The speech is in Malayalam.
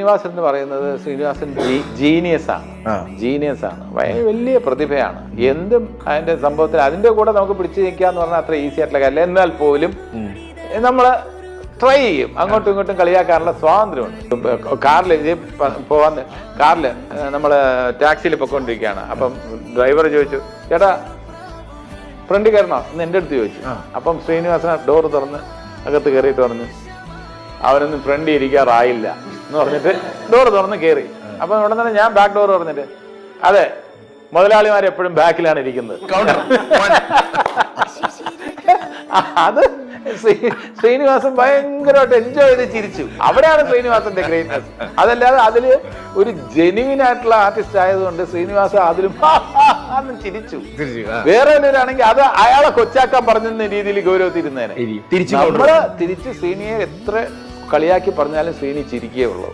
ശ്രീനിവാസൻ എന്ന് പറയുന്നത് ശ്രീനിവാസൻ ജീനിയസ് ആണ്. വലിയ പ്രതിഭയാണ്. എന്തും അതിന്റെ സംഭവത്തിൽ അതിന്റെ കൂടെ നമുക്ക് പിടിച്ചു നിൽക്കാന്ന് പറഞ്ഞാൽ അത്ര ഈസി ആയിട്ടുള്ള കാര്യമില്ല. എന്നാൽ പോലും നമ്മള് ട്രൈ ചെയ്യും. അങ്ങോട്ടും ഇങ്ങോട്ടും കളിയാക്കാനുള്ള സ്വാതന്ത്ര്യമുണ്ട്. കാറിൽ നമ്മള് ടാക്സിയിൽ പൊയ്ക്കൊണ്ടിരിക്കുകയാണ്. അപ്പം ഡ്രൈവർ ചോദിച്ചു, ചേട്ടാ ഫ്രണ്ട് കയറണോ എന്ന് എൻ്റെ അടുത്ത് ചോദിച്ചു. അപ്പം ശ്രീനിവാസന ഡോർ തുറന്ന് അകത്ത് കയറിയിട്ട് പറഞ്ഞു, അവരൊന്നും ഫ്രണ്ടിൽ ഇരിക്കാറായില്ല എന്ന് പറഞ്ഞിട്ട് ഡോർ തുറന്ന് കയറി. അപ്പം ഉടനെ തന്നെ ഞാൻ ബാക്ക് ഡോർ പറഞ്ഞിട്ട്, അതെ മുതലാളിമാർ എപ്പോഴും ബാക്കിലാണ് ഇരിക്കുന്നത്. അത് ശ്രീനിവാസൻ ഭയങ്കരമായിട്ട് എൻജോയ് ചെയ്ത് ചിരിച്ചു. അവിടെയാണ് ശ്രീനിവാസന്റെ ഗ്രേറ്റ്നസ്. അതല്ലാതെ അതില് ഒരു ജെന്യുവിൻ ആയിട്ടുള്ള ആർട്ടിസ്റ്റ് ആയതുകൊണ്ട് ശ്രീനിവാസൻ അതിലും ചിരിച്ചു. വേറെ വല്ലവരാണെങ്കിൽ അത് അയാളെ കൊച്ചാക്കാൻ പറഞ്ഞെന്ന രീതിയിൽ ഗൗരവത്തിരുന്നേനെ. നമ്മള് തിരിച്ച് ശ്രീനിയെ എത്ര കളിയാക്കി പറഞ്ഞാലും ശ്രീനി ചിരിക്കേ ഉള്ളൂ.